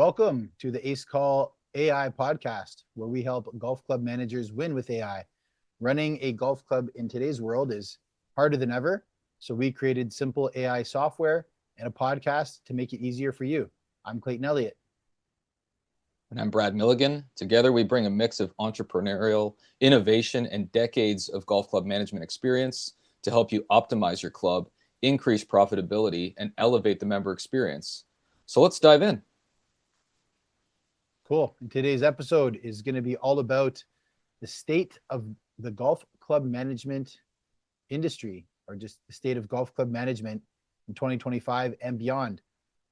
Welcome to the AceCall.ai podcast, where we help golf club managers win with AI. Running a golf club in today's world is harder than ever, so we created simple AI software and a podcast to make it easier for you. I'm Clayton Elliott. And I'm Brad Milligan. Together, we bring a mix of entrepreneurial innovation and decades of golf club management experience to help you optimize your club, increase profitability, and elevate the member experience. So let's dive in. Cool. And today's episode is going to be all about the state of the golf club management industry, or just the state of golf club management in 2025 and beyond.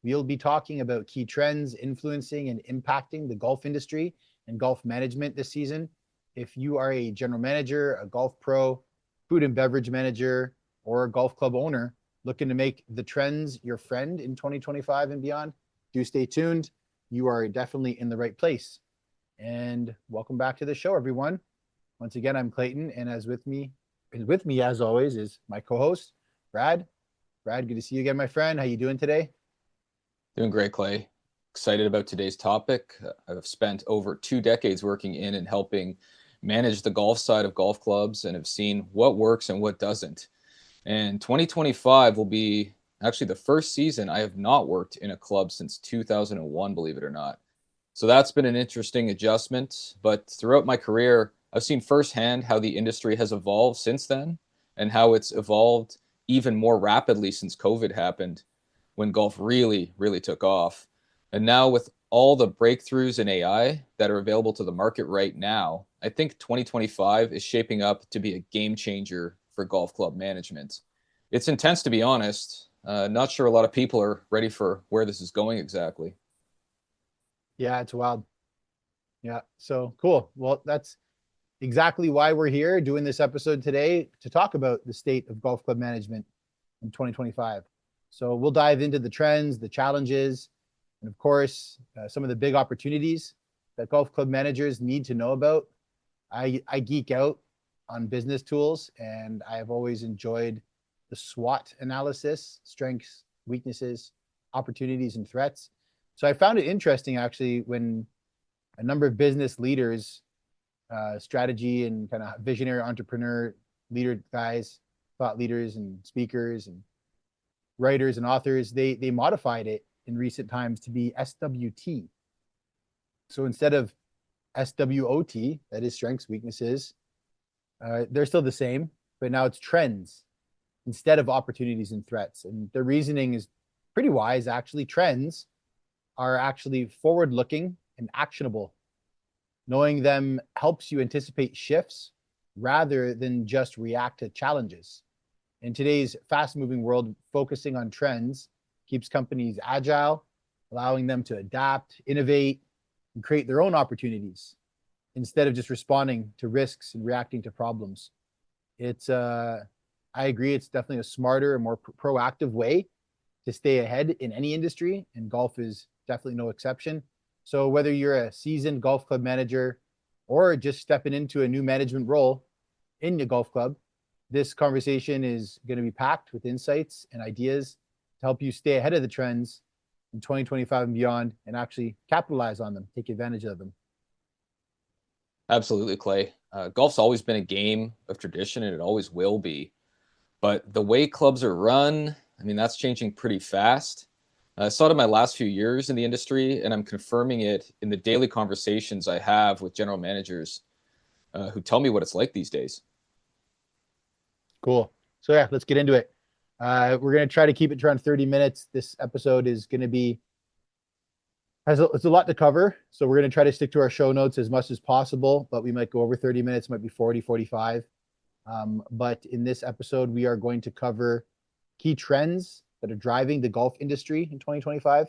We'll be talking about key trends influencing and impacting the golf industry and golf management this season. If you are a general manager, a golf pro, food and beverage manager, or a golf club owner looking to make the trends your friend in 2025 and beyond, do stay tuned. You are definitely in the right place. And welcome back to the show, everyone. Once again, I'm Clayton, and with me as always is my co-host, Brad. Brad, good to see you again, my friend. How you doing today? Doing great, Clay. Excited about today's topic. I've spent over 2 decades working in and helping manage the golf side of golf clubs and have seen what works and what doesn't. And 2025 will be actually the first season I have not worked in a club since 2001, believe it or not. So that's been an interesting adjustment. But throughout my career, I've seen firsthand how the industry has evolved since then and how it's evolved even more rapidly since COVID happened, when golf really took off. And now with all the breakthroughs in AI that are available to the market right now, I think 2025 is shaping up to be a game changer for golf club management. It's intense, to be honest. Not sure a lot of people are ready for where this is going exactly. Yeah, it's wild. Yeah, so cool. Well, that's exactly why we're here doing this episode today, to talk about the state of golf club management in 2025. So we'll dive into the trends, the challenges, and of course, some of the big opportunities that golf club managers need to know about. I geek out on business tools, and I have always enjoyed the SWOT analysis: strengths, weaknesses, opportunities, and threats. So I found it interesting, actually, when a number of business leaders, strategy and kind of visionary entrepreneur leader guys, thought leaders and speakers and writers and authors, they modified it in recent times to be SWT. So instead of SWOT, that is strengths, weaknesses, they're still the same, but now it's trends instead of opportunities and threats. And the reasoning is pretty wise, actually. Trends are actually forward-looking and actionable. Knowing them helps you anticipate shifts rather than just react to challenges. In today's fast-moving world, focusing on trends keeps companies agile, allowing them to adapt, innovate, and create their own opportunities instead of just responding to risks and reacting to problems. I agree, it's definitely a smarter and more proactive way to stay ahead in any industry, and golf is definitely no exception. So whether you're a seasoned golf club manager or just stepping into a new management role in your golf club, this conversation is going to be packed with insights and ideas to help you stay ahead of the trends in 2025 and beyond, and actually capitalize on them, take advantage of them. Absolutely, Clay. Golf's always been a game of tradition, and it always will be. But the way clubs are run, that's changing pretty fast. I saw it in my last few years in the industry, and I'm confirming it in the daily conversations I have with general managers who tell me what it's like these days. Cool. So yeah, let's get into it. We're going to try to keep it to around 30 minutes. This episode is going to be, it's a lot to cover. So we're going to try to stick to our show notes as much as possible, but we might go over 30 minutes, might be 40, 45. But in this episode, we are going to cover key trends that are driving the golf industry in 2025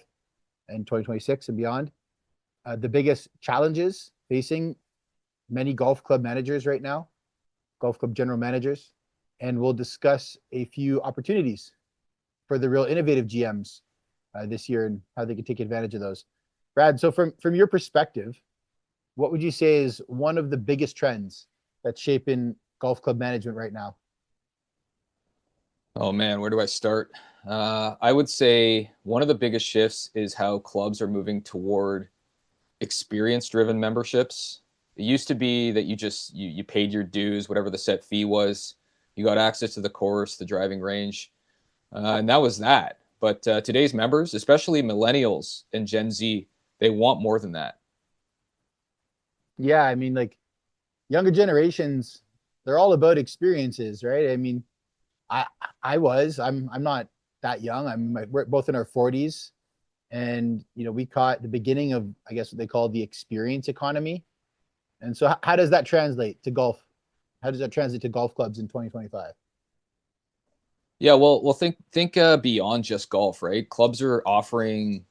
and 2026 and beyond. The biggest challenges facing many golf club managers right now, golf club general managers, and we'll discuss a few opportunities for the real innovative GMs this year and how they can take advantage of those. Brad, so from your perspective, what would you say is one of the biggest trends that's shaping golf club management right now? Oh man, where do I start? I would say one of the biggest shifts is how clubs are moving toward experience-driven memberships. It used to be that you paid your dues, whatever the set fee was. You got access to the course, the driving range, and that was that. But today's members, especially millennials and Gen Z, they want more than that. Yeah, I mean, like younger generations, they're all about experiences, right? I mean, I I'm not that young. We're both in our 40s, and we caught the beginning of, I guess, what they call the experience economy. And so how does that translate to golf? How does that translate to golf clubs in 2025? Yeah, well, think beyond just golf, right? Clubs are offering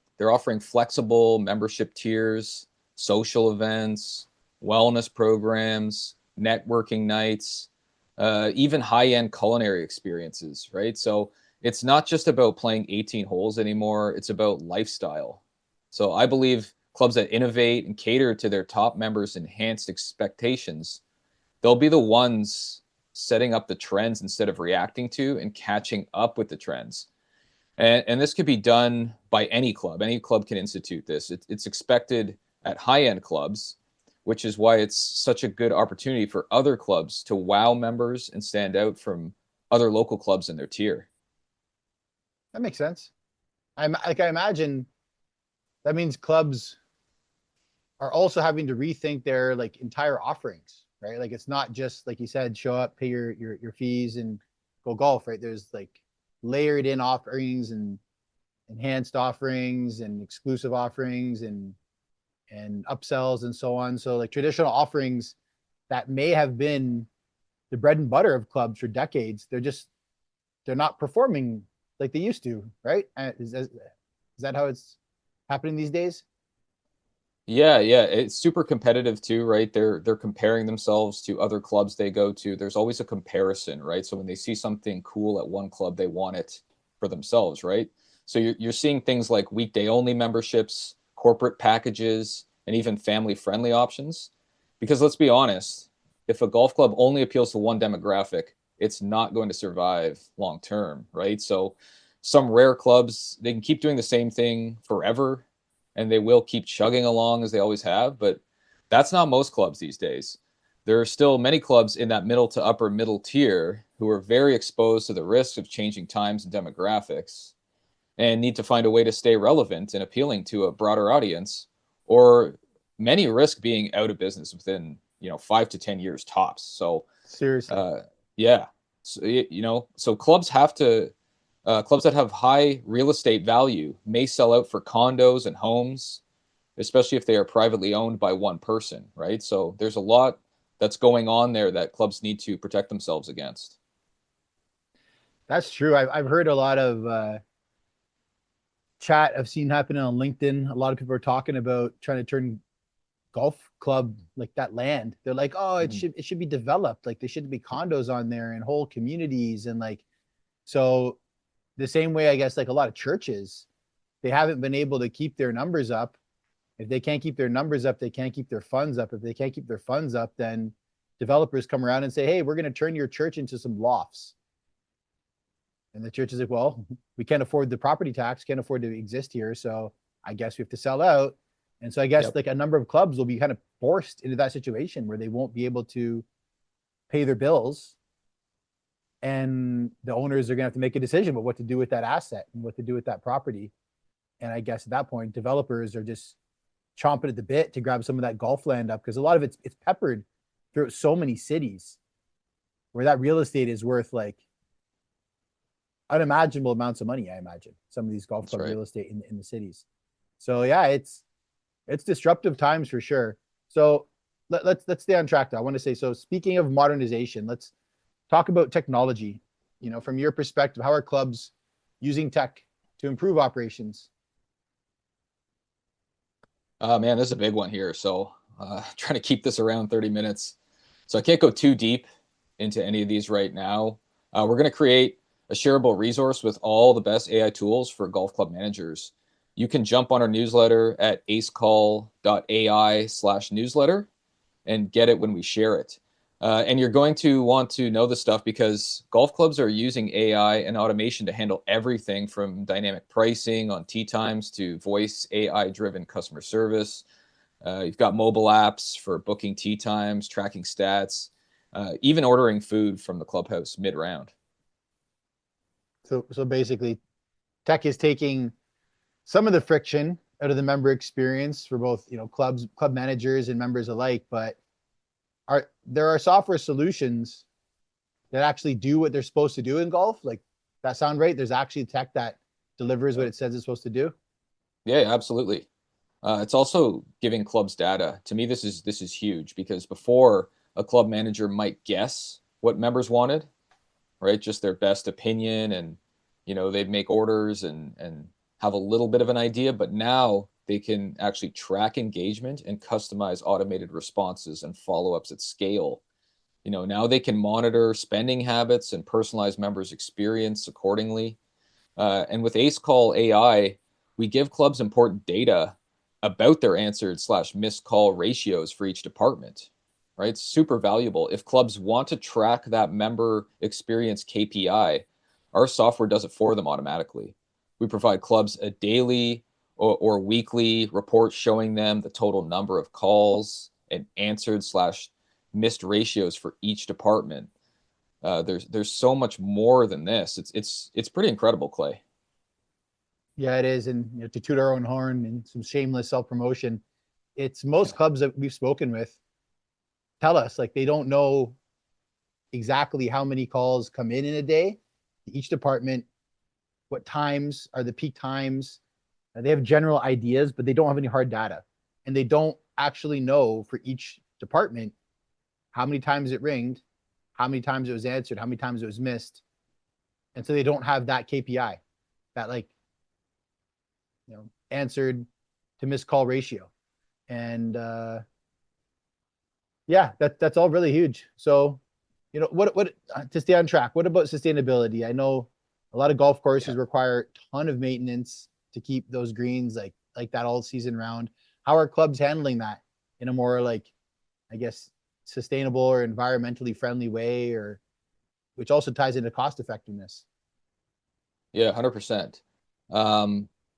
flexible membership tiers, social events, wellness programs, networking nights, even high-end culinary experiences, right? So it's not just about playing 18 holes anymore, it's about lifestyle. So I believe clubs that innovate and cater to their top members' enhanced expectations, they'll be the ones setting up the trends instead of reacting to and catching up with the trends. And this could be done by any club. Any club can institute this. It's expected at high end clubs, which is why it's such a good opportunity for other clubs to wow members and stand out from other local clubs in their tier. That makes sense. I imagine that means clubs are also having to rethink their like entire offerings, right? Like it's not just like you said, show up, pay your fees, and go golf, right? There's like layered in offerings and enhanced offerings and exclusive offerings and upsells and so on. So like traditional offerings that may have been the bread and butter of clubs for decades, they're not performing like they used to, right? Is that how it's happening these days? Yeah, it's super competitive too, right? They're comparing themselves to other clubs they go to. There's always a comparison, right? So when they see something cool at one club, they want it for themselves, right? So you're seeing things like weekday only memberships, corporate packages, and even family friendly options. Because let's be honest, if a golf club only appeals to one demographic, it's not going to survive long term, right? So some rare clubs, they can keep doing the same thing forever and they will keep chugging along as they always have. But that's not most clubs these days. There are still many clubs in that middle to upper middle tier who are very exposed to the risks of changing times and demographics and need to find a way to stay relevant and appealing to a broader audience, or many risk being out of business within 5 to 10 years tops. So Seriously. uh, yeah, so, so clubs that have high real estate value may sell out for condos and homes, especially if they are privately owned by one person, right? So there's a lot that's going on there that clubs need to protect themselves against. That's true. I've heard a lot of chat I've seen happening on LinkedIn. A lot of people are talking about trying to turn golf club like that land. They're like, oh, Mhm. it should be developed. Like there should be condos on there and whole communities and like so the same way I guess like a lot of churches, they haven't been able to keep their numbers up. If they can't keep their numbers up, they can't keep their funds up. If they can't keep their funds up, then developers come around and say, hey, we're going to turn your church into some lofts. And the church is like, well, we can't afford the property tax, can't afford to exist here. So I guess we have to sell out. And so I guess Yep. like a number of clubs will be kind of forced into that situation where they won't be able to pay their bills. And the owners are going to have to make a decision about what to do with that asset and what to do with that property. And I guess at that point, developers are just chomping at the bit to grab some of that golf land up because a lot of it's peppered throughout so many cities where that real estate is worth like unimaginable amounts of money. I imagine some of these golf That's club right. real estate in the cities. So yeah, it's disruptive times for sure. So let's stay on track though. I want to say so. Speaking of modernization, let's talk about technology. From your perspective, how are clubs using tech to improve operations? Man, this is a big one here. So trying to keep this around 30 minutes. So I can't go too deep into any of these right now. We're going to create a shareable resource with all the best AI tools for golf club managers. You can jump on our newsletter at acecall.ai/newsletter and get it when we share it. And you're going to want to know this stuff because golf clubs are using AI and automation to handle everything from dynamic pricing on tee times to voice AI driven customer service. You've got mobile apps for booking tee times, tracking stats, even ordering food from the clubhouse mid round. So basically, tech is taking some of the friction out of the member experience for both, clubs, club managers and members alike. But there are software solutions that actually do what they're supposed to do in golf? Like, that sound right? There's actually tech that delivers what it says it's supposed to do. Yeah, absolutely. It's also giving clubs data. To me, this is huge because before a club manager might guess what members wanted, right? Just their best opinion, and they'd make orders and have a little bit of an idea. But now they can actually track engagement and customize automated responses and follow-ups at scale. Now they can monitor spending habits and personalize members' experience accordingly. And with AceCall.ai, we give clubs important data about their answered slash missed call ratios for each department, right? It's super valuable. If clubs want to track that member experience KPI, our software does it for them automatically. We provide clubs a daily or weekly report showing them the total number of calls and answered slash missed ratios for each department. There's so much more than this. It's pretty incredible, Clay. Yeah, it is. And to toot our own horn and some shameless self promotion, it's most clubs that we've spoken with tell us like they don't know exactly how many calls come in a day to each department, what times are the peak times. They have general ideas, but they don't have any hard data. And they don't actually know for each department how many times it ringed, how many times it was answered, how many times it was missed. And so they don't have that KPI, that like, answered to missed call ratio. And yeah, that's all really huge. So, what to stay on track, what about sustainability? I know a lot of golf courses require a ton of maintenance to keep those greens like that all season round. How are clubs handling that in a more like, I guess, sustainable or environmentally friendly way, or which also ties into cost effectiveness? Yeah, 100%.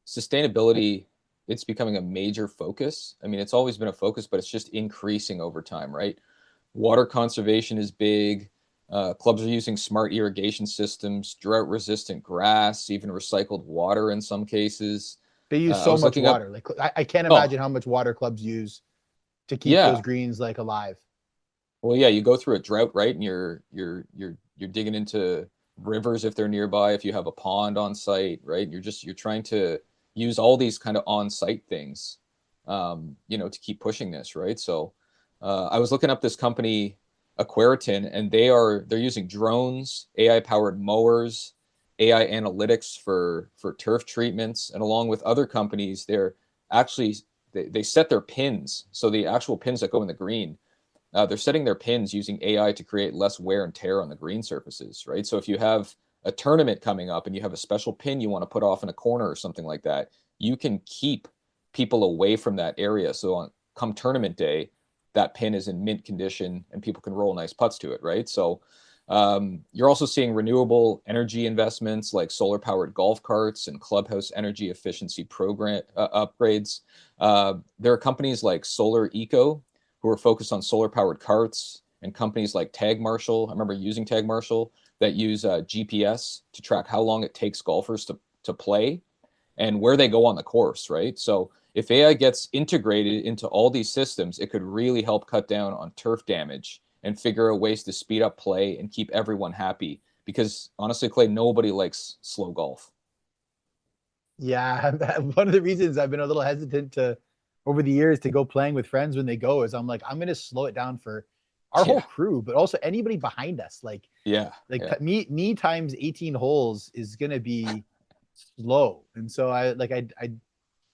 Sustainability, it's becoming a major focus. I mean, it's always been a focus, but it's just increasing over time, right? Water conservation is big. Clubs are using smart irrigation systems, drought-resistant grass, even recycled water in some cases. They use I so was much looking up. water. Like, I can't Oh, imagine how much water clubs use to keep those yeah. greens like alive. Well, yeah, you go through a drought, right? And you're digging into rivers if they're nearby, if you have a pond on site, right? You're trying to use all these kind of on-site things, to keep pushing this, right? So, I was looking up this company, Aquaritin, and they're using drones, AI-powered mowers, AI analytics for turf treatments, and along with other companies, actually they set their pins, so the actual pins that go in the green, they're setting their pins using AI to create less wear and tear on the green surfaces, right? So if you have a tournament coming up and you have a special pin you want to put off in a corner or something like that, you can keep people away from that area. So come tournament day, that pin is in mint condition and people can roll nice putts to it, right? So you're also seeing renewable energy investments like solar powered golf carts and clubhouse energy efficiency program upgrades. There are companies like Solar Eco who are focused on solar powered carts, and companies like Tag Marshall. I remember using Tag Marshall that use GPS to track how long it takes golfers to play and where they go on the course, right? So if AI gets integrated into all these systems, it could really help cut down on turf damage and figure out ways to speed up play and keep everyone happy. Because honestly, Clay, nobody likes slow golf. Yeah, one of the reasons I've been a little hesitant to over the years to go playing with friends when they go is I'm like, I'm gonna slow it down for our whole Yeah, crew, but also anybody behind us. yeah, yeah, Me times 18 holes is gonna be slow. And so I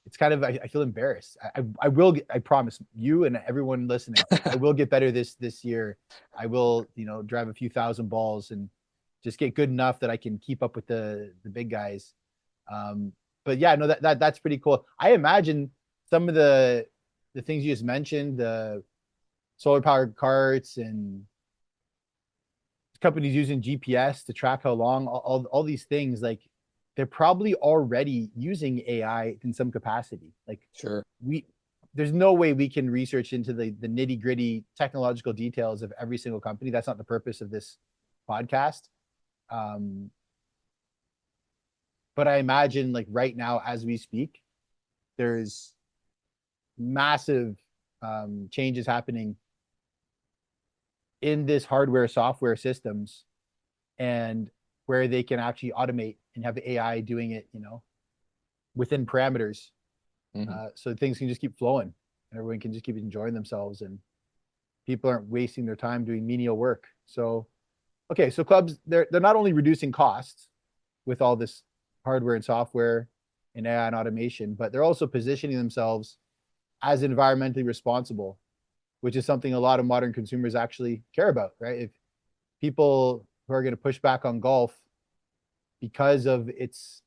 it's kind of I feel embarrassed. I will I promise you and everyone listening, I will get better this year. I will, drive a few thousand balls and just get good enough that I can keep up with the big guys. Um, but yeah, no, that's pretty cool. I imagine some of the things you just mentioned, the solar powered carts and companies using GPS to track how long, all these things, like they're probably already using AI in some capacity. Like Sure. we, there's no way we can research into the nitty gritty technological details of every single company. That's not the purpose of this podcast. Um, but I imagine like right now as we speak, there's massive changes happening in this hardware software systems, and where they can actually automate and have AI doing it, within parameters, Hmm. so things can just keep flowing and everyone can just keep enjoying themselves and people aren't wasting their time doing menial work. So, okay, so clubs, they're not only reducing costs with all this hardware and software and AI and automation, but they're also positioning themselves as environmentally responsible, which is something a lot of modern consumers actually care about, right? If people who are going to push back on golf because of its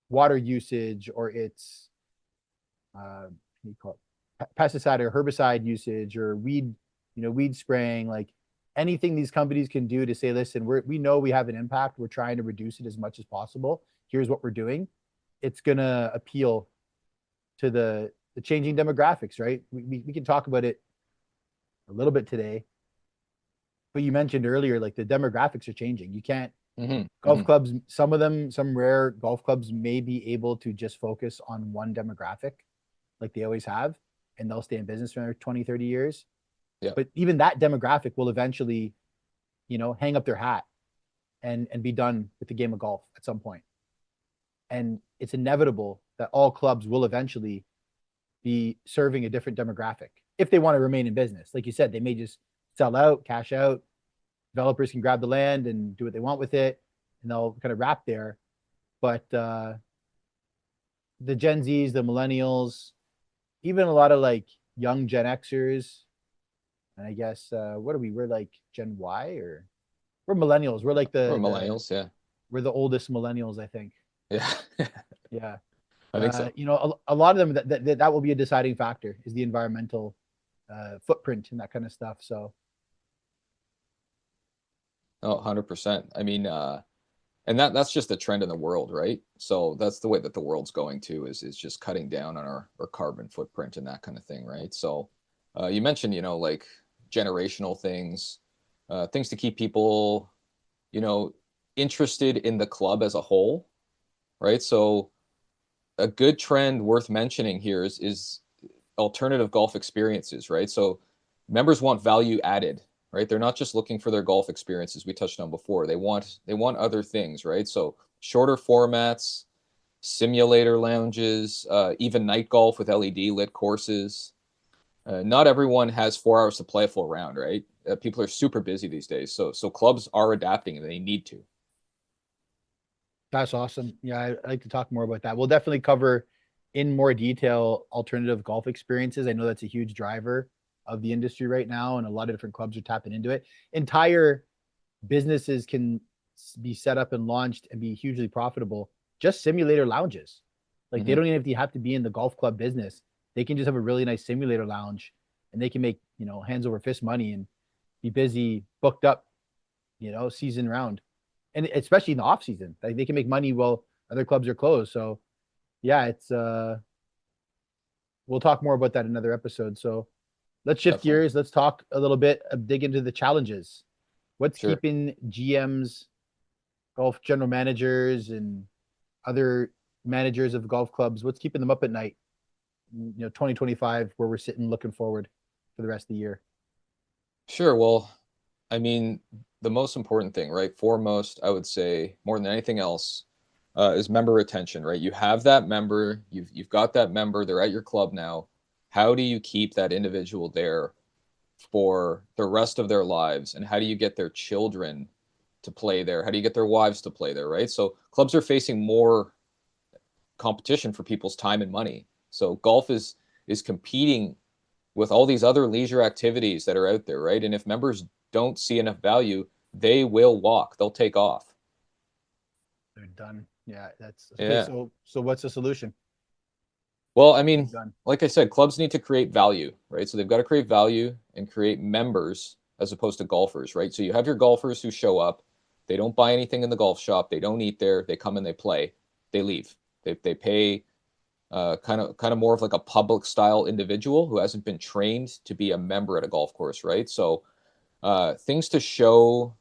water usage or its you call it, pesticide or herbicide usage or weed spraying, like anything these companies can do to say, listen, we know we have an impact. We're trying to reduce it as much as possible. Here's what we're doing. It's gonna appeal to the changing demographics, right? We can talk about it a little bit today, but you mentioned earlier, like the demographics are changing. You can't Hmm. golf Hmm. clubs, some of them, some rare golf clubs may be able to just focus on one demographic like they always have, and they'll stay in business for another 20, 30 years. Yeah. But even that demographic will eventually, hang up their hat and be done with the game of golf at some point. And it's inevitable that all clubs will eventually be serving a different demographic if they want to remain in business. Like you said, they may just sell out, cash out. Developers can grab the land and do what they want with it, and they'll kind of wrap there. But the Gen Zs, the millennials, even a lot of like young Gen Xers, and I guess what are we? We're like Gen Y, or we're millennials. We're like We're the millennials. Yeah. we're the oldest millennials, I think. Yeah. Yeah. I think so. A lot of them that will be a deciding factor is the environmental footprint and that kind of stuff. So Oh, 100%. I mean, and that's just the trend in the world, right? So that's the way that the world's going to is just cutting down on our carbon footprint and that kind of thing, right? So you mentioned, like generational things, things to keep people, you know, interested in the club as a whole, right? So a good trend worth mentioning here is alternative golf experiences, right? So members want value added, right? They're not just looking for their golf experiences we touched on before. They want other things, right? So shorter formats, simulator lounges, even night golf with LED lit courses. Not everyone has 4 hours to play a full round, right? People are super busy these days, so clubs are adapting and they need to. that's awesome. Yeah, I'd like to talk more about that. We'll definitely cover in more detail alternative golf experiences. I know that's a huge driver of the industry right now, and a lot of different clubs are tapping into it. Entire businesses can be set up and launched and be hugely profitable. Just simulator lounges. Like they Hmm. don't even have to be in the golf club business. They can just have a really nice simulator lounge and they can make, hands over fist money and be busy, booked up, season round. And especially in the off season. Like they can make money while other clubs are closed. So yeah, it's we'll talk more about that in another episode. So let's shift Definitely. gears. Let's talk a little bit, dig into the challenges. What's Sure. keeping GMs, golf general managers, and other managers of golf clubs, what's keeping them up at night? 2025, where we're sitting looking forward for the rest of the year. Sure. Well, I mean, the most important thing, right? Foremost, I would say more than anything else, is member retention, right? You have that member, you've got that member, they're at your club now. How do you keep that individual there for the rest of their lives? And how do you get their children to play there? How do you get their wives to play there, right? So clubs are facing more competition for people's time and money. So golf is competing with all these other leisure activities that are out there, right? And if members don't see enough value, they will walk, they'll take off. They're done. Yeah, that's okay. Yeah. So what's the solution? Well, I mean, Done. like I said, clubs need to create value, right? So they've got to create value and create members as opposed to golfers, right? So you have your golfers who show up, they don't buy anything in the golf shop, they don't eat there, they come and they play, they leave. They pay kind of more of like a public style individual who hasn't been trained to be a member at a golf course, right? So things to show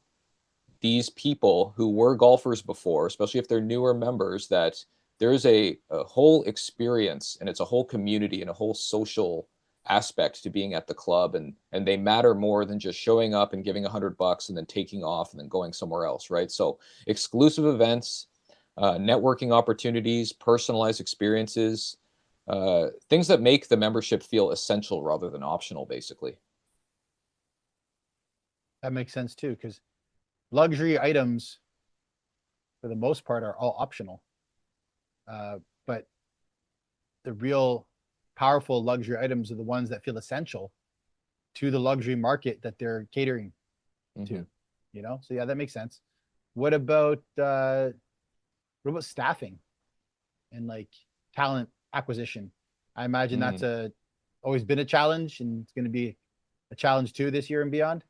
these people who were golfers before, especially if they're newer members, that there's a whole experience and it's a whole community and a whole social aspect to being at the club, and they matter more than just showing up and giving $100 and then taking off and then going somewhere else, right? So exclusive events, networking opportunities, personalized experiences, things that make the membership feel essential rather than optional, basically. That makes sense too, because luxury items, for the most part, are all optional. But the real powerful luxury items are the ones that feel essential to the luxury market that they're catering to. So yeah, that makes sense. What about staffing and like talent acquisition? I imagine that's always been a challenge, and it's going to be a challenge too this year and beyond.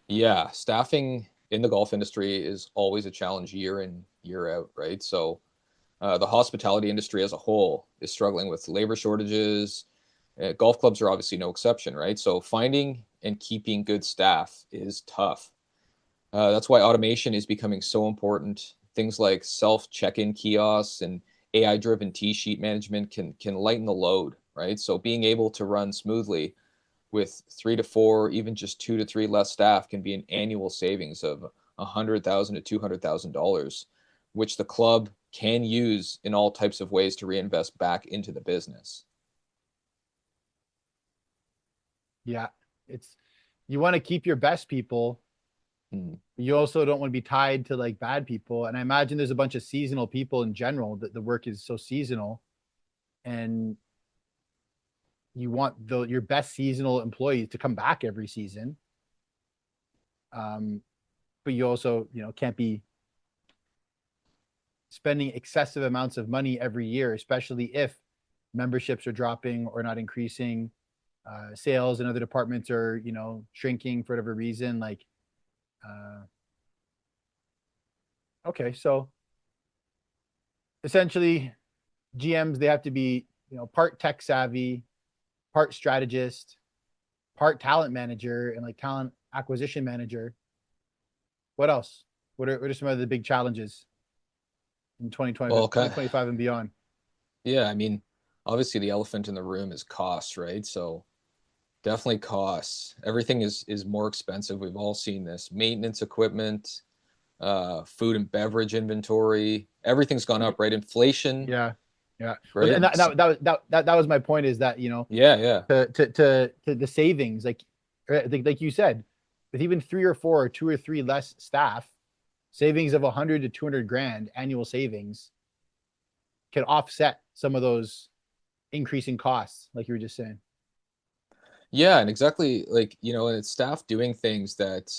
Yeah, staffing in the golf industry is always a challenge year in, year out, right? So the hospitality industry as a whole is struggling with labor shortages. Golf clubs are obviously no exception, right? So finding and keeping good staff is tough. That's why automation is becoming so important. Things like self check-in kiosks and AI-driven tee sheet management can lighten the load, right? So being able to run smoothly with 3 to 4, even just 2 to 3 less staff can be an annual savings of $100,000 to $200,000, which the club can use in all types of ways to reinvest back into the business. Yeah, it's you want to keep your best people. You also don't want to be tied to like bad people. And I imagine there's a bunch of seasonal people in general, that the work is so seasonal, and you want your best seasonal employees to come back every season. But you also, can't be spending excessive amounts of money every year, especially if memberships are dropping or not increasing. Sales and other departments are, shrinking for whatever reason. Like, okay, so essentially, GMs, they have to be, part tech savvy, part strategist, part talent manager, and like talent acquisition manager. What else? What are some of the big challenges in 2020, Well, 2025 and beyond? yeah, I mean, obviously the elephant in the room is costs, right? So definitely costs. Everything is more expensive. We've all seen this. Maintenance equipment, food and beverage inventory, everything's gone up, right? Inflation, Yeah, yeah. Well, right? and that was my point, is that, Yeah, yeah. to the savings, like you said, with even 3 or 4 or 2 or 3 less staff, savings of 100 to 200 grand annual savings can offset some of those increasing costs, like you were just saying. Yeah, and exactly, like, and it's staff doing things that,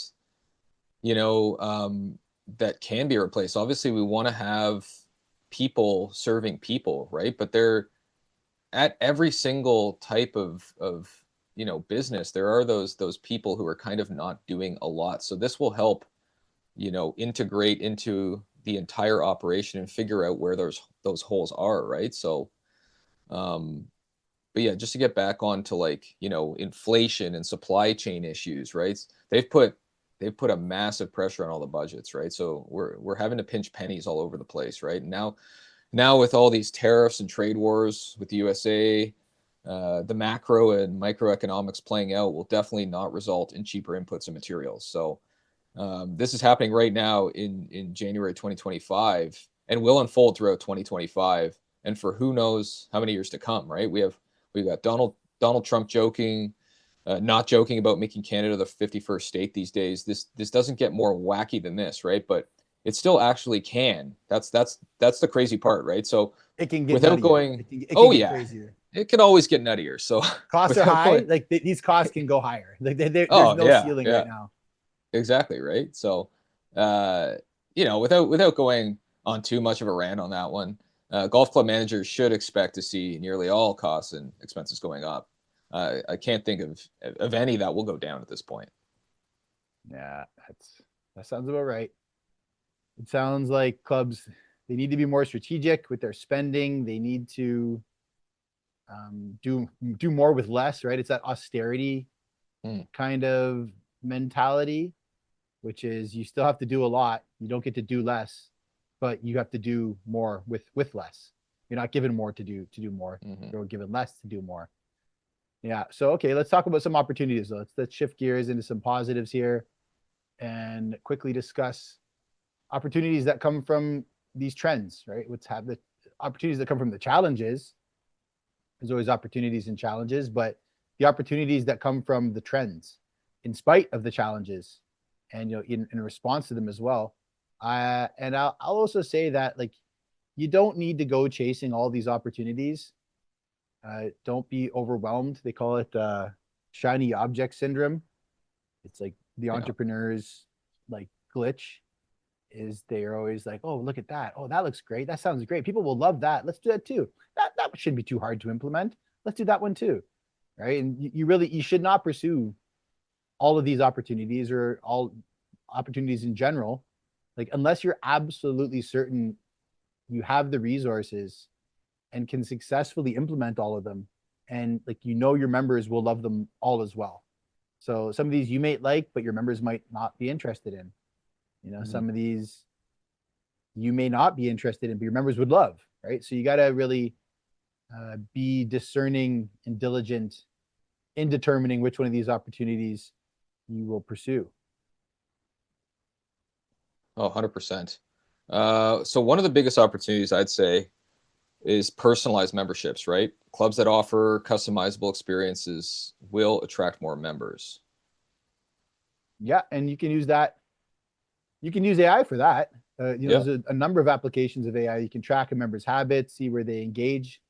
you know, um, that can be replaced. Obviously, we want to have people serving people, right? But they're at every single type of business, there are those people who are kind of not doing a lot. So this will help, integrate into the entire operation and figure out where those holes are, right? So but yeah, just to get back onto, like, inflation and supply chain issues, right? They've put a massive pressure on all the budgets, right? So we're having to pinch pennies all over the place, right? And now with all these tariffs and trade wars with the USA, the macro and microeconomics playing out will definitely not result in cheaper inputs and materials. So this is happening right now in January 2025, and will unfold throughout 2025, and for who knows how many years to come, right? We've got Donald Trump not joking about making Canada the 51st state these days. This doesn't get more wacky than this, right? But it still actually can. That's the crazy part, right? So It can get without nuttier. going, It can oh get yeah, crazier. it can always get nuttier. So Costs are without high. going, Like these costs can go higher. Like there's oh no yeah, ceiling yeah, right now. exactly, right? So uh, without going on too much of a rant on that one, golf club managers should expect to see nearly all costs and expenses going up. I can't think of any that will go down at this point. Yeah, that sounds about right. It sounds like clubs, they need to be more strategic with their spending. They need to do more with less, right? It's that austerity Mm, kind of mentality, which is you still have to do a lot. You don't get to do less, but you have to do more with less. You're not given more to do more. mhm. You're given less to do more. Yeah. So okay, let's talk about some opportunities. Though. Let's shift gears into some positives here and quickly discuss opportunities that come from these trends, right? Let's have the opportunities that come from the challenges. There's always opportunities and challenges, but the opportunities that come from the trends, in spite of the challenges, and in response to them as well. And I'll also say that like you don't need to go chasing all these opportunities. Don't be overwhelmed. They call it shiny object syndrome. It's like the Yeah. entrepreneurs like glitch is they're always like, oh, look at that. Oh, that looks great. That sounds great. People will love that. Let's do that too. That shouldn't be too hard to implement. Let's do that one too. Right. And you should not pursue all of these opportunities or all opportunities in general. Like unless you're absolutely certain you have the resources and can successfully implement all of them. And like your members will love them all as well. So some of these you may like, but your members might not be interested in. Mhm. Some of these you may not be interested in, but your members would love, right? So you got to really be discerning and diligent in determining which one of these opportunities you will pursue. Oh, 100%. So one of the biggest opportunities I'd say is personalized memberships, right? Clubs that offer customizable experiences will attract more members. Yeah, and you can use that. You can use AI for that. Yeah, There's a number of applications of AI. You can track a member's habits, see where they engage,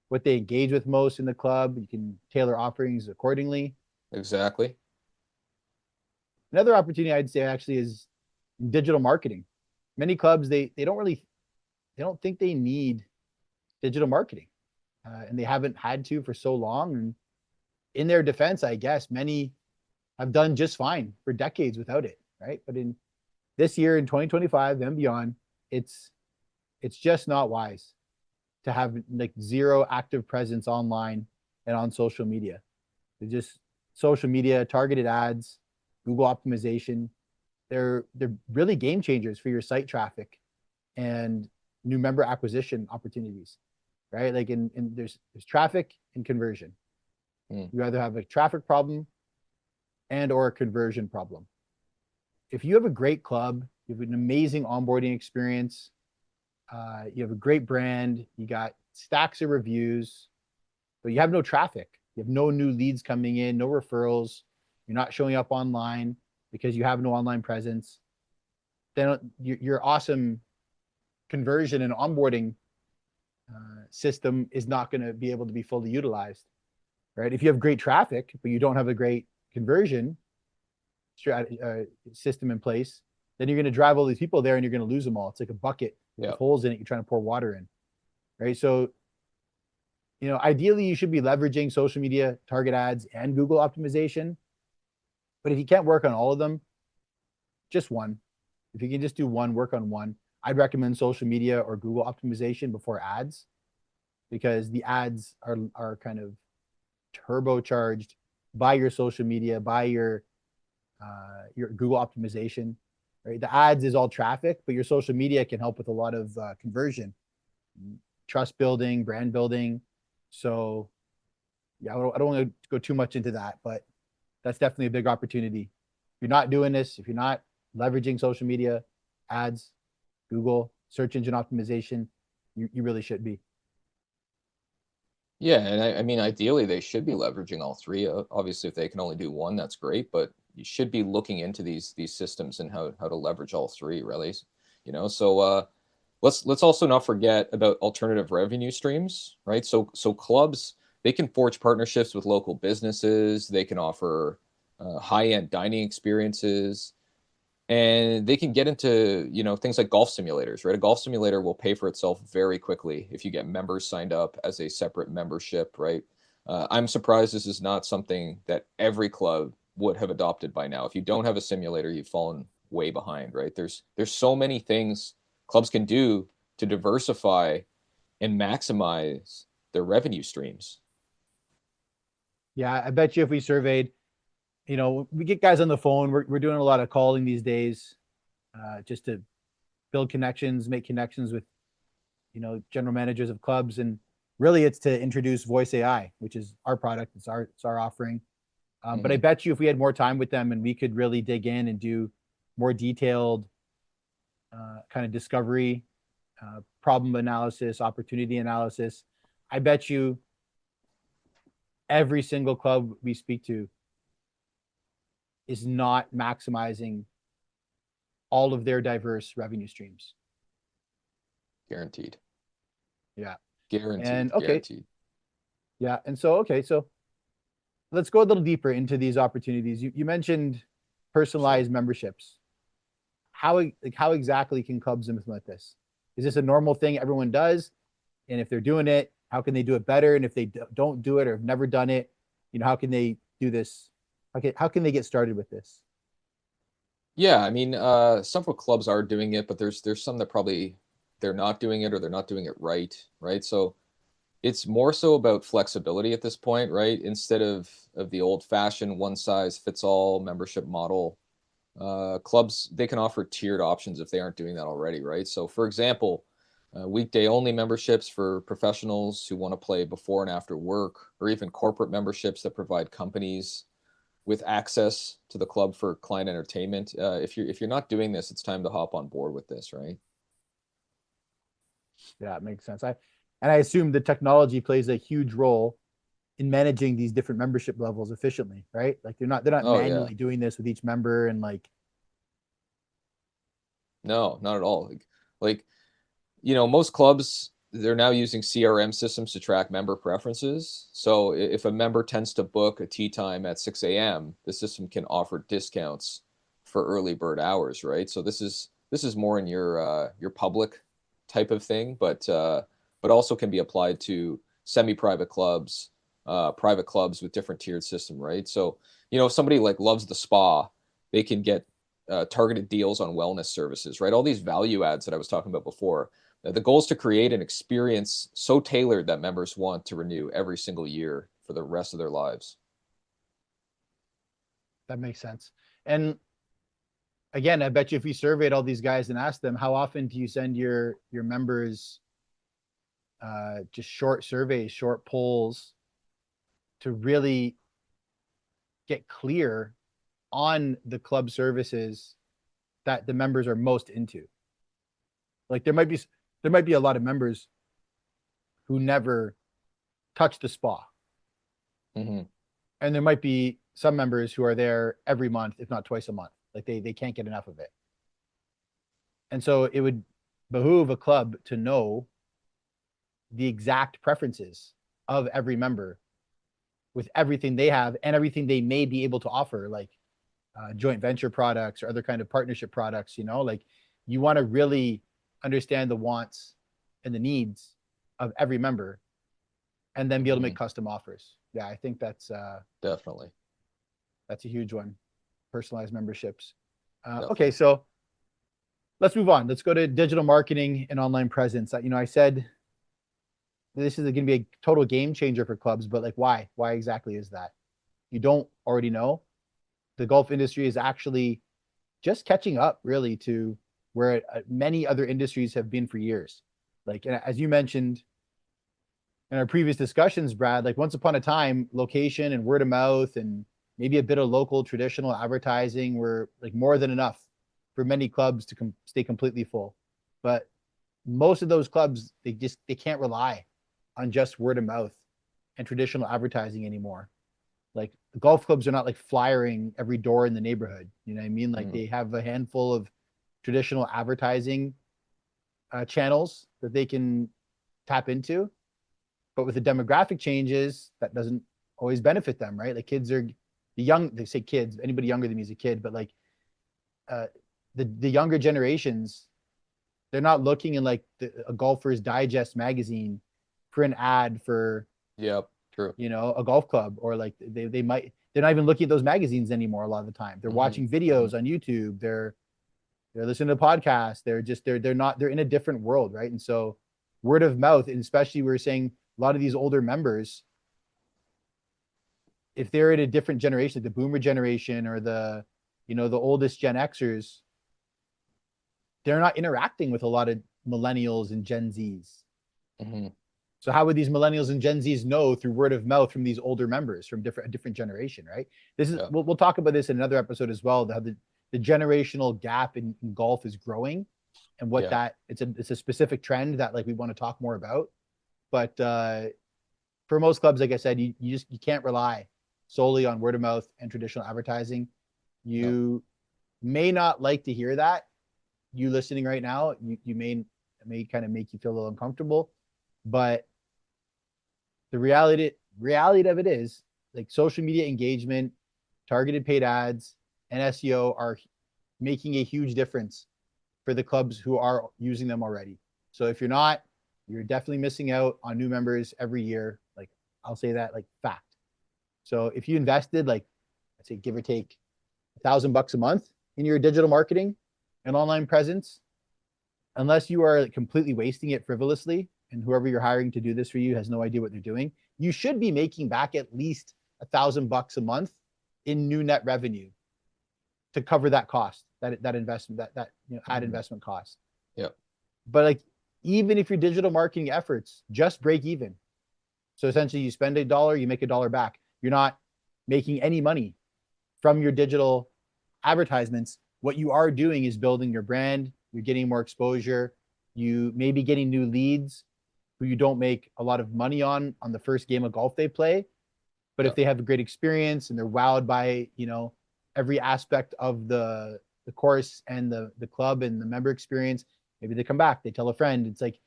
what they engage with most in the club. You can tailor offerings accordingly. exactly. Another opportunity I'd say actually is digital marketing. Many clubs they don't think they need digital marketing, and they haven't had to for so long. And in their defense, I guess many have done just fine for decades without it, right? But in this year, in 2025 and beyond, it's it's just not wise to have like zero active presence online and on social media. They're just social media, targeted ads, Google optimization. They're really game changers for your site traffic and new member acquisition opportunities, right? Like in there's traffic and conversion. Mm. You either have a traffic problem and or a conversion problem. If you have a great club, you have an amazing onboarding experience, you have a great brand, you got stacks of reviews, but you have no traffic. You have no new leads coming in, no referrals. You're not showing up online because you have no online presence. Then your awesome conversion and onboarding system is not going to be able to be fully utilized, right? If you have great traffic, but you don't have a great conversion system in place, then you're going to drive all these people there and you're going to lose them all. It's like a bucket Yeah. with holes in it. You're trying to pour water in, right? So, ideally you should be leveraging social media, target ads, and Google optimization. But if you can't work on all of them, just one. If you can just do one, work on one. I'd recommend social media or Google optimization before ads because the ads are kind of turbocharged by your social media, by your Google optimization. Right, the ads is all traffic, but your social media can help with a lot of conversion, trust building, brand building. So yeah, I don't want to go too much into that, but that's definitely a big opportunity. If you're not doing this, if you're not leveraging social media, ads, Google, search engine optimization, you really should be. Yeah, and I mean, ideally, they should be leveraging all three. Obviously, if they can only do one, that's great. But you should be looking into these systems and how to leverage all three, really. So let's also not forget about alternative revenue streams, right? So clubs, they can forge partnerships with local businesses. They can offer high-end dining experiences, and they can get into things like golf simulators, right? A golf simulator will pay for itself very quickly if you get members signed up as a separate membership, right? I'm surprised this is not something that every club would have adopted by now. If you don't have a simulator, you've fallen way behind, right? There's so many things clubs can do to diversify and maximize their revenue streams. Yeah, I bet you if we surveyed, we get guys on the phone. We're doing a lot of calling these days, just to build connections, make connections with, general managers of clubs, and really it's to introduce voice AI, which is our product. It's our offering. But I Mm-hmm. bet you if we had more time with them and we could really dig in and do more detailed kind of discovery, problem analysis, opportunity analysis, I bet you every single club we speak to is not maximizing all of their diverse revenue streams. Guaranteed. Yeah. And Guaranteed. okay. Guaranteed. Yeah. And so, okay. So let's go a little deeper into these opportunities. You mentioned Sure. personalized memberships. How exactly can clubs implement this? Is this a normal thing everyone does? And if they're doing it, how can they do it better? And if they don't do it or have never done it, how can they do this? How can they get started with this? Yeah, I mean, several clubs are doing it, but there's some that probably they're not doing it or they're not doing it right, right? So it's more so about flexibility at this point, right? Instead of the old-fashioned one size fits all membership model, clubs they can offer tiered options if they aren't doing that already, right? So, for example, weekday only memberships for professionals who want to play before and after work, or even corporate memberships that provide companies with access to the club for client entertainment. If you're not doing this, it's time to hop on board with this, right? Yeah, it makes sense. I assume the technology plays a huge role in managing these different membership levels efficiently, right? Like they're not Oh yeah, manually doing this with each member and like. no, not at all. Like most clubs they're now using CRM systems to track member preferences. So if a member tends to book a tea time at 6 a.m., the system can offer discounts for early bird hours, right? So this is more in your public type of thing, but also can be applied to semi-private clubs, private clubs with different tiered system, right? So if somebody like loves the spa, they can get targeted deals on wellness services, right? All these value adds that I was talking about before. The goal is to create an experience so tailored that members want to renew every single year for the rest of their lives. That makes sense. And again, I bet you if we surveyed all these guys and asked them how often do you send your members just short surveys, short polls to really get clear on the club services that the members are most into. Like there might be a lot of members who never touch the spa, Mm-hmm. and there might be some members who are there every month, if not twice a month. Like they can't get enough of it. And so it would behoove a club to know the exact preferences of every member with everything they have and everything they may be able to offer, like joint venture products or other kind of partnership products. Like you want to really understand the wants and the needs of every member and then be able to make Mm-hmm. custom offers. Yeah, I think Definitely. that's a huge one. Personalized memberships. Yep. Okay, so let's move on. Let's go to digital marketing and online presence. I said this is going to be a total game changer for clubs, but like why? Why exactly is that? You don't already know. The golf industry is actually just catching up really to where many other industries have been for years. Like as you mentioned in our previous discussions, Brad, like once upon a time, location and word of mouth and maybe a bit of local traditional advertising were like more than enough for many clubs to stay completely full. But most of those clubs, they can't rely on just word of mouth and traditional advertising anymore. Like the golf clubs are not like flyering every door in the neighborhood. You know what I mean? Like Mm-hmm. they have a handful of traditional advertising channels that they can tap into, but with the demographic changes, that doesn't always benefit them, right? Like kids are the young. They say kids. Anybody younger than me is a kid, but like uh, the younger generations, they're not looking in like a Golfer's Digest magazine for an ad for Yep. True. a golf club, or like they're not even looking at those magazines anymore a lot of the time. They're Hmm. watching Hmm. videos on YouTube. They're listening to podcasts. They're in a different world, right? And so word of mouth, and especially we're saying a lot of these older members, if they're in a different generation, like the boomer generation or the oldest Gen Xers, they're not interacting with a lot of millennials and Gen Zs. Hmm. So how would these millennials and Gen Zs know through word of mouth from these older members from a different generation, right? This is Yeah. we'll talk about this in another episode as well. How the generational gap in golf is growing, and what Yeah. that it's a specific trend that like we want to talk more about. But for most clubs, like I said, you can't rely solely on word of mouth and traditional advertising. No. You may not like to hear that. You listening right now, you may kind of make you feel a little uncomfortable, but the reality of it is like social media engagement, targeted paid ads, and SEO are making a huge difference for the clubs who are using them already. So if you're not, you're definitely missing out on new members every year. Like I'll say that like fact. So if you invested like let's say give or take $1,000 a month in your digital marketing and online presence, unless you are completely wasting it frivolously and whoever you're hiring to do this for you has no idea what they're doing, you should be making back at least $1,000 a month in new net revenue to cover that cost, that investment, that ad Hmm. investment cost. Yeah. But like even if your digital marketing efforts just break even, so essentially you spend $1, you make $1 back. You're not making any money from your digital advertisements. What you are doing is building your brand. You're getting more exposure. You may be getting new leads who you don't make a lot of money on the first game of golf they play. But Yeah. if they have a great experience and they're wowed by every aspect of the course and the club and the member experience, maybe they come back. They tell a friend. It's like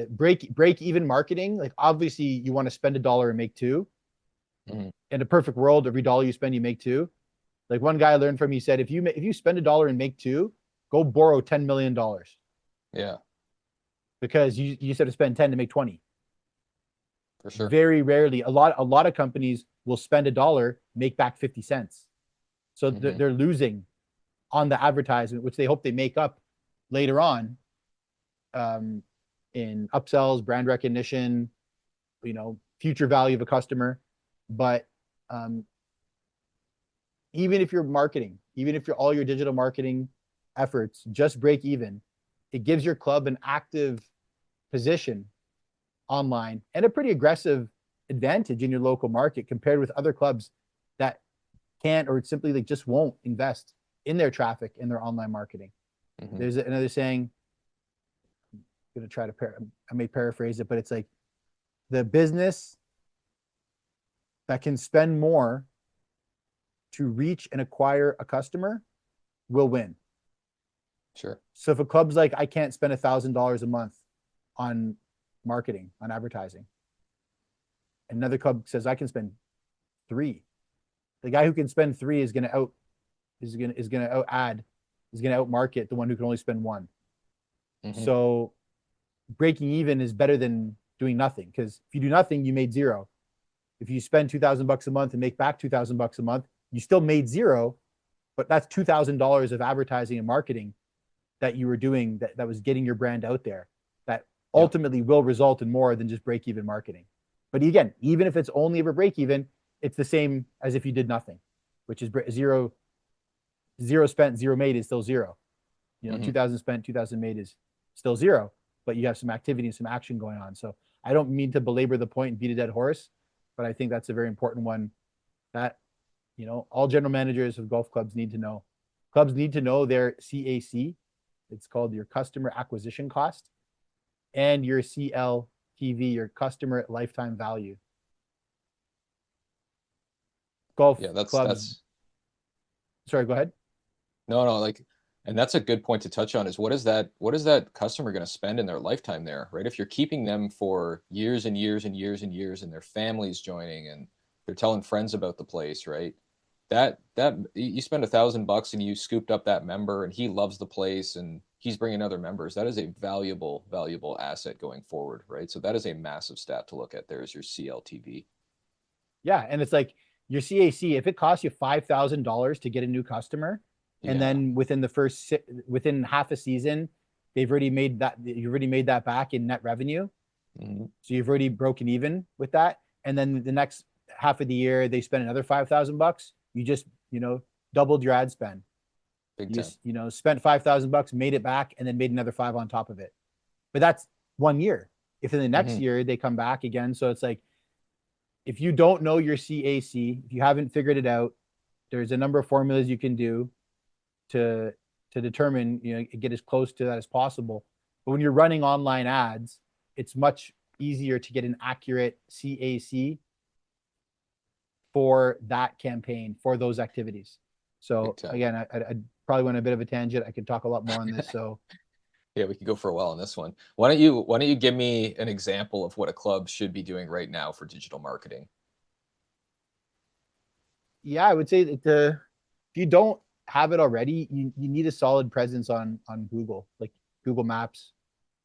break even marketing. Like obviously you want to spend $1 and make two. Hmm. In a perfect world, every dollar you spend, you make two. Like one guy I learned from, he said, if you spend $1 and make two, go borrow $10 million Yeah. because you said to spend 10 to make 20. For sure. Very rarely, a lot of companies will spend $1, make back 50 cents. So Hmm. they're losing on the advertisement, which they hope they make up later on um, in upsells, brand recognition, future value of a customer. But um, even if you're marketing, even if you're all your digital marketing efforts just break even, it gives your club an active position online and a pretty aggressive advantage in your local market compared with other clubs that can't or simply like just won't invest in their traffic in their online marketing. Hmm. There's another saying. I'm gonna try to I may paraphrase it, but it's like the business that can spend more to reach and acquire a customer will win. Sure. So if a club's like, I can't spend $1,000 a month on marketing, on advertising, another club says I can spend three. The guy who can spend three is gonna out ad, is gonna out market the one who can only spend one. Hmm. So breaking even is better than doing nothing, because if you do nothing, you made zero. If you spend $2,000 a month and make back $2,000 a month, you still made zero, but that's $2,000 of advertising and marketing that you were doing that was getting your brand out there, that Yeah. ultimately will result in more than just break even marketing. But again, even if it's only ever break even, it's the same as if you did nothing, which is zero spent, zero made is still zero. Hmm. 2000 spent, 2000 made is still zero, but you have some activity and some action going on. So I don't mean to belabor the point and beat a dead horse, but I think that's a very important one that all general managers of golf clubs need to know. Clubs need to know their CAC. It's called your customer acquisition cost, and your CLTV, your customer lifetime value. Golf Yeah. That's clubs. that's Sorry, go ahead. no, like, and that's a good point to touch on is what is that customer going to spend in their lifetime there, right? If you're keeping them for years and years and years and years and their families joining and they're telling friends about the place, right? That you spend $1,000 and you scooped up that member and he loves the place and he's bringing other members. That is a valuable asset going forward, right? So that is a massive stat to look at. There is your CLTV. Yeah, and it's like your CAC, if it costs you $5,000 to get a new customer, and Yeah. then within half a season, you've already made that back in net revenue. Mm-hmm. So you've already broken even with that. And then the next half of the year, they spend another $5,000. You just, doubled your ad spend. Big You time. spent $5,000, made it back, and then made another five on top of it. But that's 1 year. If in the next Mm-hmm. year they come back again, so it's like, if you don't know your CAC, if you haven't figured it out, there's a number of formulas you can do to determine, get as close to that as possible. But when you're running online ads, it's much easier to get an accurate CAC for that campaign, for those activities. So again, I probably went a bit of a tangent. I could talk a lot more on this. So yeah, we could go for a while on this one. Why don't you give me an example of what a club should be doing right now for digital marketing? yeah, I would say that if you don't have it already, you need a solid presence on Google, like Google Maps.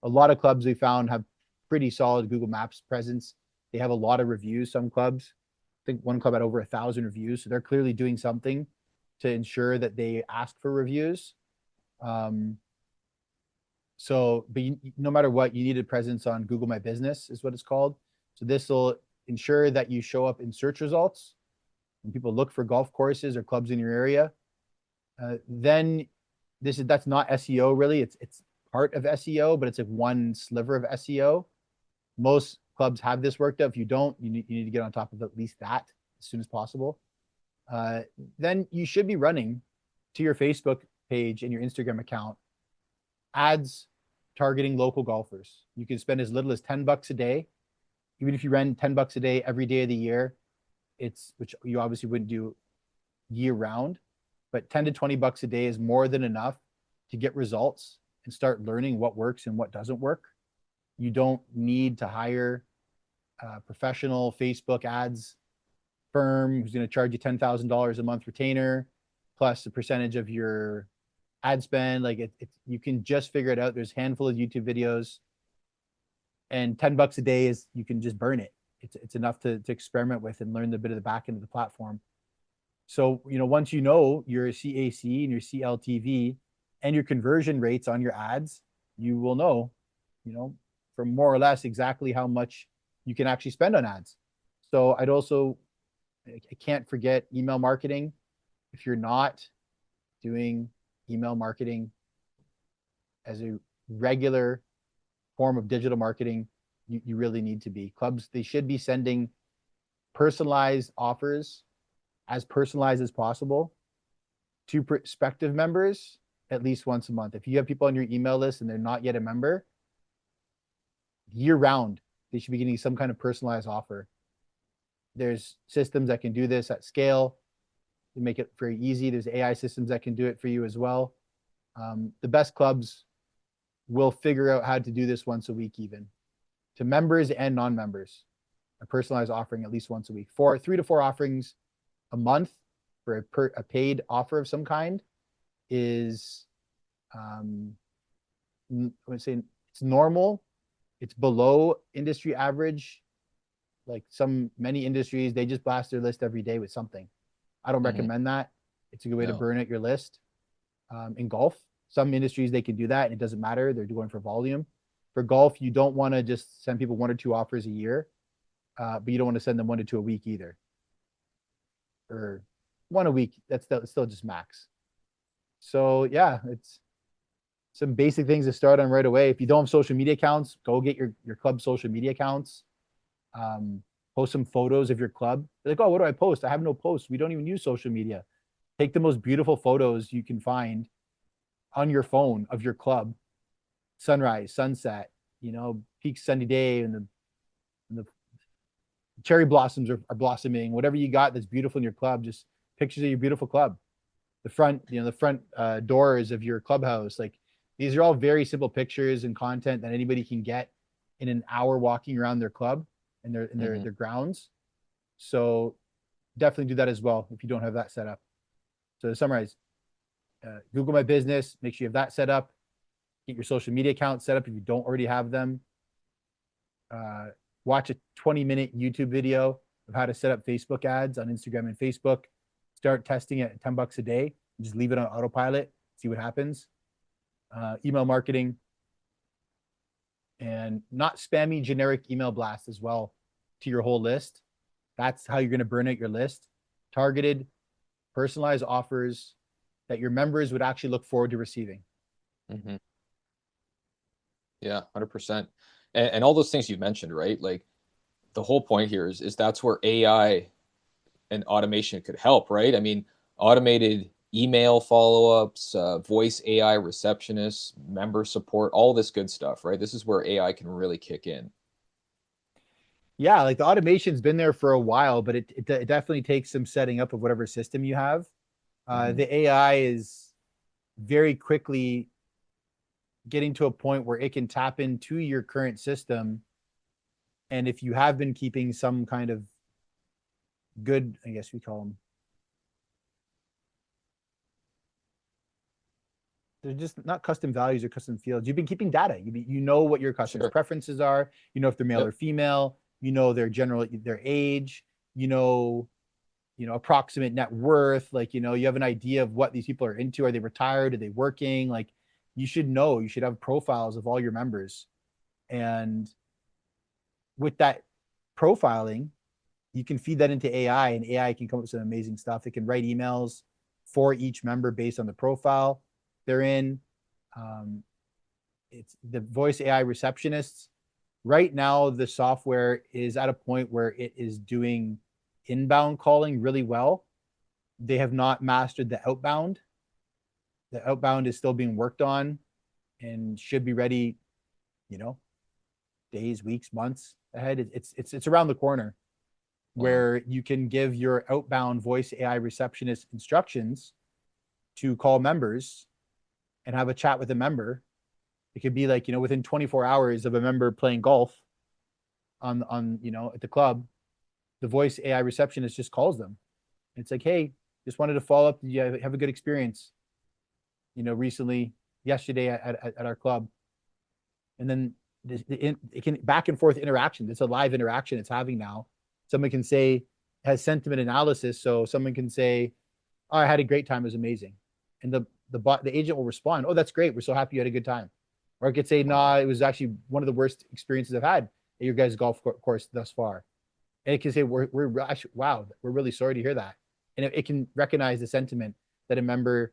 A lot of clubs we found have pretty solid Google Maps presence. They have a lot of reviews. Some clubs, I think one club had over 1,000 reviews, so they're clearly doing something to ensure that they ask for reviews. But no matter what, you need a presence on Google My Business, is what it's called. So this will ensure that you show up in search results when people look for golf courses or clubs in your area. Then that's not SEO really. It's part of SEO, but it's like one sliver of SEO. Most clubs have this worked out. If you don't, you need to get on top of at least that as soon as possible. Then you should be running to your Facebook page and your Instagram account ads targeting local golfers. You can spend as little as $10 a day. Even if you ran $10 a day every day of the year, which you obviously wouldn't do year round, but 10 to 20 bucks a day is more than enough to get results and start learning what works and what doesn't work. You don't need to hire a professional Facebook ads firm who's going to charge you $10,000 a month retainer plus a percentage of your ad spend. Like you can just figure it out. There's a handful of YouTube videos, and $10 a day is, you can just burn it. It's enough to experiment with and learn a bit of the back end of the platform. So, once you know your CAC and your CLTV and your conversion rates on your ads, you will know, from more or less exactly how much you can actually spend on ads. So I can't forget email marketing. If you're not doing email marketing as a regular form of digital marketing, you really need to be. Clubs, they should be sending personalized offers, as personalized as possible, to prospective members at least once a month. If you have people on your email list and they're not yet a member, year round, they should be getting some kind of personalized offer. There's systems that can do this at scale. They make it very easy. There's AI systems that can do it for you as well. The best clubs will figure out how to do this once a week, even to members and non-members. A personalized offering at least once a week. 3 to 4 offerings a month for a paid offer of some kind is, I would say it's normal. It's below industry average. Like many industries, they just blast their list every day with something. I don't recommend that. It's a good way to burn out your list. In golf, some industries, they can do that and it doesn't matter. They're going for volume. For golf, you don't want to just send people 1 or 2 offers a year, but you don't want to send them 1 to 2 a week either. Or 1 a week, that's still just max. So yeah, it's some basic things to start on right away. If you don't have social media accounts, go get your club social media accounts. Post some photos of your club. They're like, oh, what do I post? I have no posts. We don't even use social media. Take the most beautiful photos you can find on your phone of your club. Sunrise, sunset, peak sunny day, and the cherry blossoms are blossoming. Whatever you got that's beautiful in your club, just pictures of your beautiful club. The front doors of your clubhouse. Like, these are all very simple pictures and content that anybody can get in an hour walking around their club and their grounds. So definitely do that as well if you don't have that set up. So to summarize, Google My Business, make sure you have that set up. Get your social media account set up if you don't already have them. Watch a 20-minute YouTube video of how to set up Facebook ads on Instagram and Facebook. Start testing it at $10 a day. Just leave it on autopilot, see what happens. Email marketing, and not spammy generic email blasts as well to your whole list. That's how you're going to burn out your list. Targeted, personalized offers that your members would actually look forward to receiving. Mm-hmm. Yeah, 100%. And all those things you've mentioned, right? Like the whole point here is that's where AI and automation could help, right? I mean, automated email follow-ups, voice AI receptionists, member support, all this good stuff, right? This is where AI can really kick in. Yeah, like the automation's been there for a while, but it definitely takes some setting up of whatever system you have. Mm-hmm. The AI is very quickly getting to a point where it can tap into your current system. And if you have been keeping some kind of good, I guess we call them, they're just not custom values or custom fields. You've been keeping data. You know what your customers' Sure. preferences are. You know if they're male Yep. or female. You know their age. Approximate net worth. Like you have an idea of what these people are into. Are they retired? Are they working? Like you should know. You should have profiles of all your members, and with that profiling, you can feed that into AI, and AI can come up with some amazing stuff. It can write emails for each member based on the profile they're in. It's the voice AI receptionists. Right now, the software is at a point where it is doing inbound calling really well. They have not mastered the outbound. The outbound is still being worked on and should be ready, days, weeks, months ahead. It's around the corner where you can give your outbound voice AI receptionist instructions to call members and have a chat with a member. It could be like, within 24 hours of a member playing golf on at the club, the voice AI receptionist just calls them. It's like, hey, just wanted to follow up. Did you have a good experience, recently, yesterday at our club? And then it can back and forth interaction. It's a live interaction it's having now. Someone can say, has sentiment analysis. So someone can say, oh, I had a great time. It was amazing. And the agent will respond, oh, that's great. We're so happy you had a good time. Or it could say, nah, it was actually one of the worst experiences I've had at your guys' golf course thus far. And it can say, we're actually, wow, we're really sorry to hear that. And it can recognize the sentiment that a member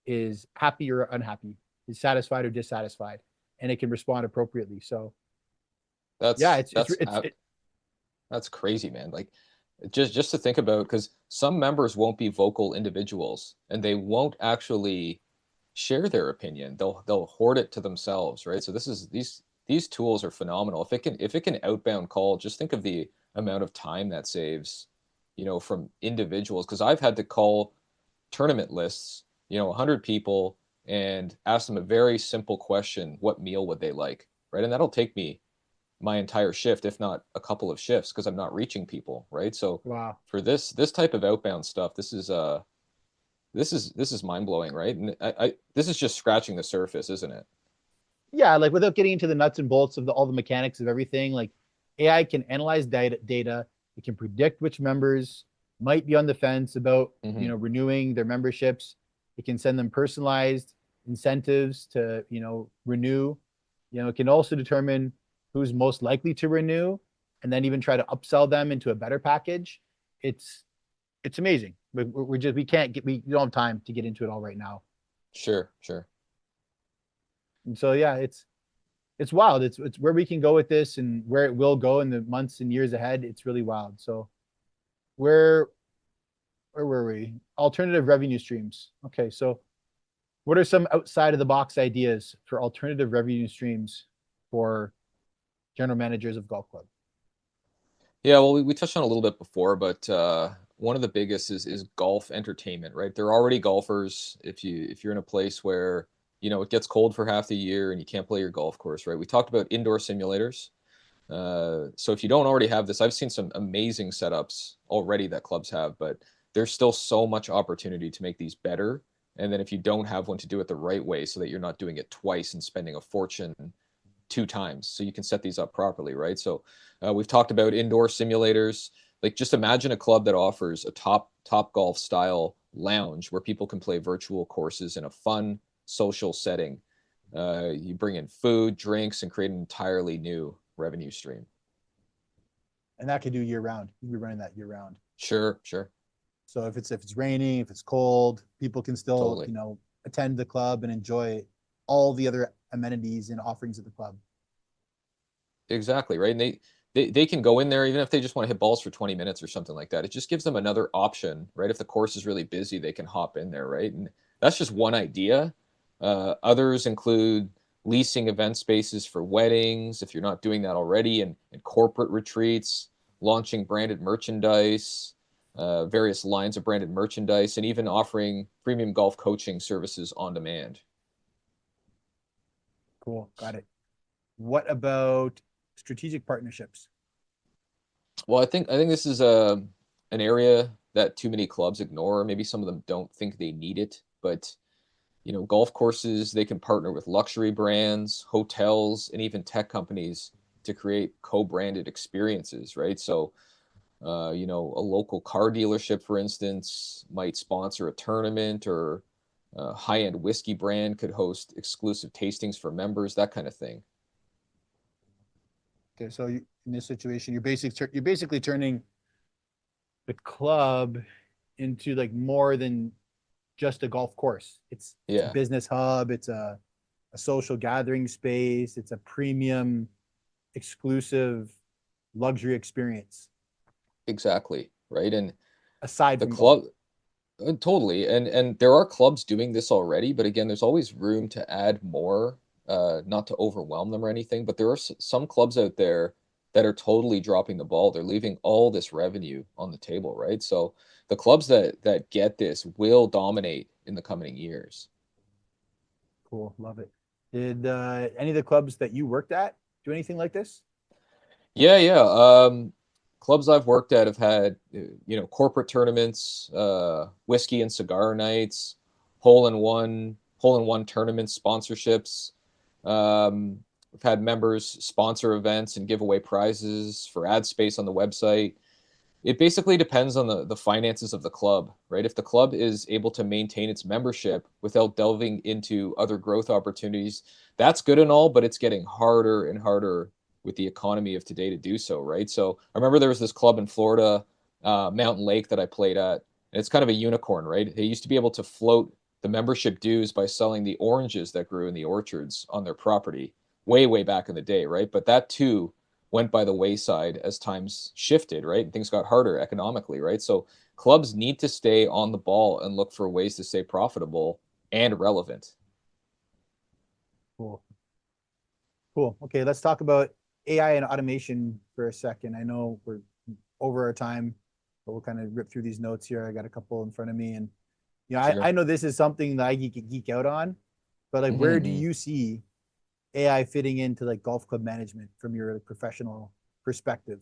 is happy or unhappy, is satisfied or dissatisfied, and it can respond appropriately. So yeah, that's crazy, man. Like just to think about, because some members won't be vocal individuals and they won't actually share their opinion. They'll hoard it to themselves, right? So these tools are phenomenal. If it can outbound call, just think of the amount of time that saves, from individuals. Because I've had to call tournament lists, 100 people, and ask them a very simple question: what meal would they like, right? And that'll take me my entire shift, if not a couple of shifts, because I'm not reaching people, right? So wow. for this type of outbound stuff, this is mind blowing, right? And this is just scratching the surface, isn't it? Yeah, like without getting into the nuts and bolts of all the mechanics of everything, like AI can analyze data. It can predict which members might be on the fence about Mm-hmm. renewing their memberships. It can send them personalized incentives to renew. It can also determine who's most likely to renew, and then even try to upsell them into a better package. It's amazing. We don't have time to get into it all right now. Sure. And so yeah, it's wild. It's where we can go with this and where it will go in the months and years ahead. It's really wild. So where were we? Alternative revenue streams. Okay, so what are some outside of the box ideas for alternative revenue streams for general managers of golf club? Yeah, well, we touched on it a little bit before, but one of the biggest is golf entertainment, right? They're already golfers. If you're in a place where it gets cold for half the year and you can't play your golf course, right? We talked about indoor simulators. So if you don't already have this, I've seen some amazing setups already that clubs have, but there's still so much opportunity to make these better And then if you don't have one, to do it the right way so that you're not doing it twice and spending a fortune two times. So you can set these up properly, right? So we've talked about indoor simulators. Like, just imagine a club that offers a top golf style lounge where people can play virtual courses in a fun social setting. You bring in food, drinks, and create an entirely new revenue stream. And that could do year round. You can be running that year round. Sure, sure, So if it's raining, if it's cold, people can still, totally. attend the club and enjoy all the other amenities and offerings of the club. Exactly, right? And they can go in there even if they just want to hit balls for 20 minutes or something like that. It just gives them another option, right? If the course is really busy, they can hop in there, right? And that's just one idea. Others include leasing event spaces for weddings, if you're not doing that already, and corporate retreats, launching branded merchandise, various lines of branded merchandise, and even offering premium golf coaching services on demand. Cool. Got it. What about strategic partnerships? Well, I think this is an area that too many clubs ignore. Maybe some of them don't think they need it, but golf courses, they can partner with luxury brands, hotels, and even tech companies to create co-branded experiences, right? So, a local car dealership, for instance, might sponsor a tournament, or a high-end whiskey brand could host exclusive tastings for members, that kind of thing. Okay, so in this situation, you're basically turning the club into like more than just a golf course. It's a Yeah, business hub. It's a social gathering space. It's a premium, exclusive luxury experience exactly, right? And aside the from golf. club, totally. And there are clubs doing this already, but again, there's always room to add more, not to overwhelm them or anything. But there are some clubs out there that are totally dropping the ball. They're leaving all this revenue on the table, right? So the clubs that get this will dominate in the coming years. Cool, love it. Did any of the clubs that you worked at do anything like this? Yeah, yeah. Clubs I've worked at have had, corporate tournaments, whiskey and cigar nights, hole in one tournament sponsorships. We've had members sponsor events and give away prizes for ad space on the website. It basically depends on the finances of the club, right? If the club is able to maintain its membership without delving into other growth opportunities, that's good and all, but it's getting harder and harder with the economy of today to do so, right? So I remember there was this club in Florida, Mountain Lake, that I played at, and it's kind of a unicorn, right? They used to be able to float the membership dues by selling the oranges that grew in the orchards on their property way, way back in the day, right? But that too went by the wayside as times shifted, right? And things got harder economically, right? So clubs need to stay on the ball and look for ways to stay profitable and relevant. Cool. Cool. Okay, let's talk about AI and automation for a second. I know we're over our time, but we'll kind of rip through these notes here. I got a couple in front of me, and I Sure. know this is something that I geek out on, but like, where do Mm-hmm. you see AI fitting into like golf club management from your like, professional perspective?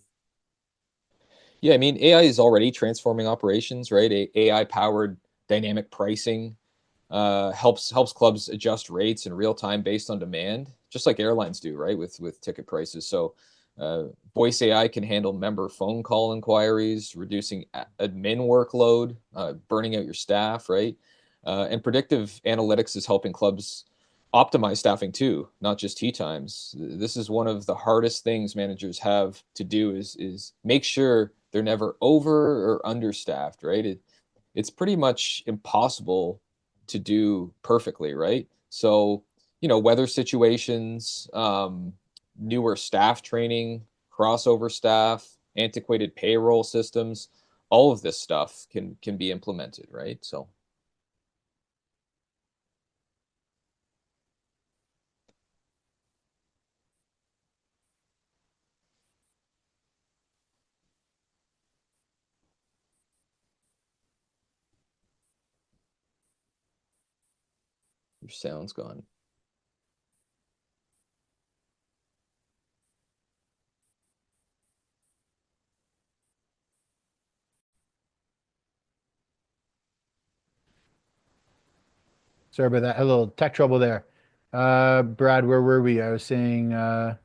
Yeah, I mean, AI is already transforming operations, right? AI powered dynamic pricing helps clubs adjust rates in real time based on demand, just like airlines do, right? With ticket prices. So, voice AI can handle member phone call inquiries, reducing admin workload, burning out your staff, right? And predictive analytics is helping clubs optimize staffing too, not just tee times. This is one of the hardest things managers have to do, is make sure they're never over or understaffed, right? It's pretty much impossible to do perfectly, right? So, weather situations, newer staff training, crossover staff, antiquated payroll systems, all of this stuff can be implemented, right? So your sound's gone. Sorry about that. A little tech trouble there. Brad, where were we? I was saying, Well,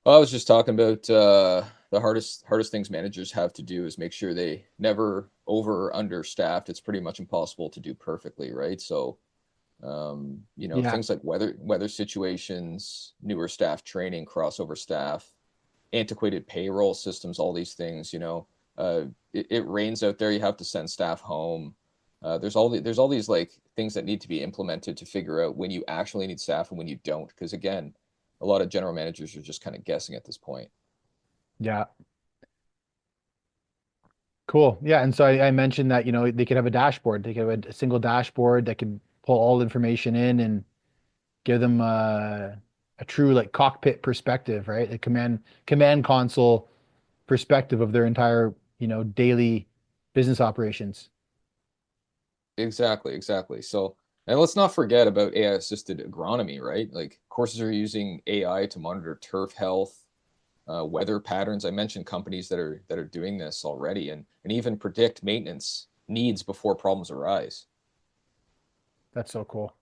I was just talking about the hardest things managers have to do is make sure they never over or understaffed. It's pretty much impossible to do perfectly, right? So yeah, things like weather situations, newer staff training, crossover staff, antiquated payroll systems, all these things, it rains out there, you have to send staff home. There's all these like things that need to be implemented to figure out when you actually need staff and when you don't. Because again, a lot of general managers are just kind of guessing at this point. yeah, cool. Yeah, and so I mentioned that, they could have a dashboard. They could have a single dashboard that could pull all information in and give them a true like cockpit perspective, right? A command console perspective of their entire, daily business operations. Exactly, exactly. So, and let's not forget about AI assisted agronomy, right? Like courses are using AI to monitor turf health, weather patterns. I mentioned companies that are doing this already, and even predict maintenance needs before problems arise. That's so cool.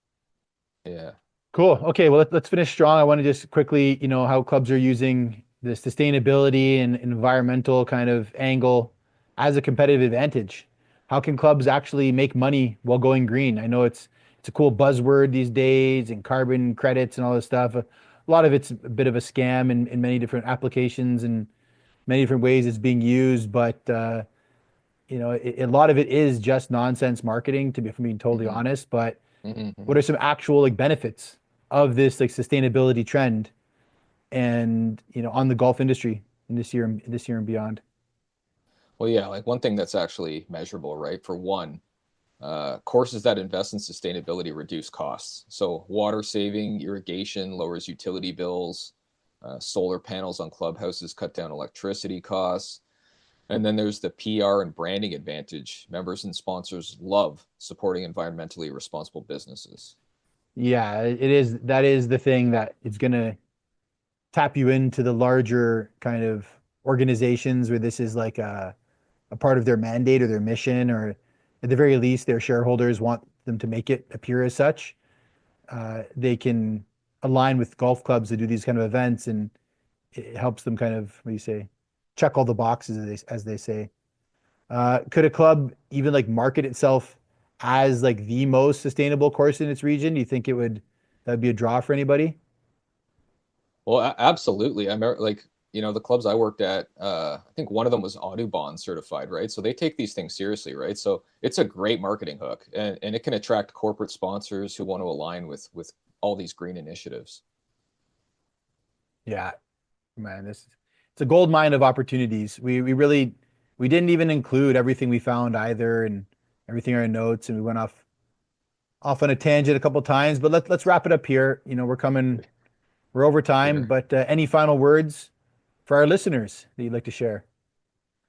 Yeah. Cool. Okay, well let's finish strong. I want to just quickly, how clubs are using the sustainability and environmental kind of angle as a competitive advantage. How can clubs actually make money while going green? I know it's a cool buzzword these days and carbon credits and all this stuff. A lot of it's a bit of a scam in many different applications and many different ways it's being used, but a lot of it is just nonsense marketing, to be, if I'm being totally hmm honest. But what hmm are some actual like benefits of this like sustainability trend and on the golf industry in this year and beyond? Well, yeah, like one thing that's actually measurable, right? For one, courses that invest in sustainability reduce costs. So water saving, irrigation lowers utility bills. Solar panels on clubhouses cut down electricity costs. And then there's the PR and branding advantage. Members and sponsors love supporting environmentally responsible businesses. Yeah, that is the thing that it's gonna tap you into the larger kind of organizations where this is like a part of their mandate or their mission, or at the very least their shareholders want them to make it appear as such. They can align with golf clubs to do these kind of events, and it helps them kind of, what do you say, check all the boxes, as they say. Could a club even like market itself as like the most sustainable course in its region? Do you think that'd be a draw for anybody? Well, absolutely. I remember, like, the clubs I worked at, I think one of them was Audubon certified, right? So they take these things seriously, right? So it's a great marketing hook, and it can attract corporate sponsors who want to align with all these green initiatives. Yeah, man, this it's a gold mine of opportunities. We didn't even include everything we found either, and everything in our notes, and we went off on a tangent a couple times. But let's wrap it up here. We're over time, Sure. but any final words for our listeners that you'd like to share?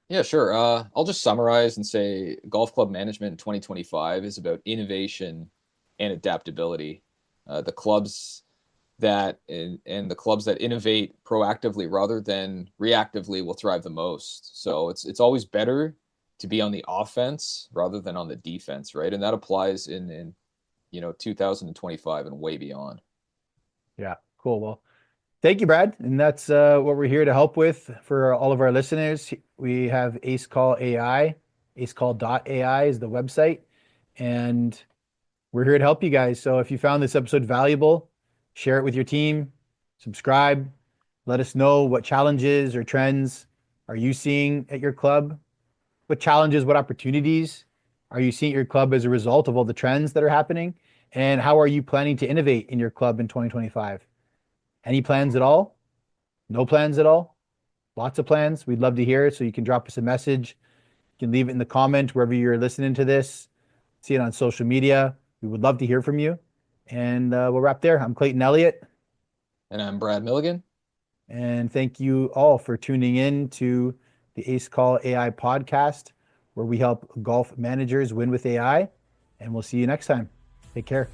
Yeah, sure. I'll just summarize and say golf club management in 2025 is about innovation and adaptability. The clubs and the clubs that innovate proactively rather than reactively will thrive the most. So it's always better to be on the offense rather than on the defense, right? And that applies in 2025 and way beyond. Yeah, cool. Well, thank you, Brad. And that's what we're here to help with for all of our listeners. We have AceCall AI. AceCall.ai is the website. And we're here to help you guys. So if you found this episode valuable, share it with your team, subscribe, let us know what challenges or trends are you seeing at your club? What challenges, what opportunities are you seeing at your club as a result of all the trends that are happening? And how are you planning to innovate in your club in 2025? Any plans at all? No plans at all? Lots of plans. We'd love to hear it. So you can drop us a message. You can leave it in the comment wherever you're listening to this. See it on social media. We would love to hear from you. And we'll wrap there. I'm Clayton Elliott. And I'm Brad Milligan. And thank you all for tuning in to the Ace Call AI podcast, where we help golf managers win with AI. And we'll see you next time. Take care.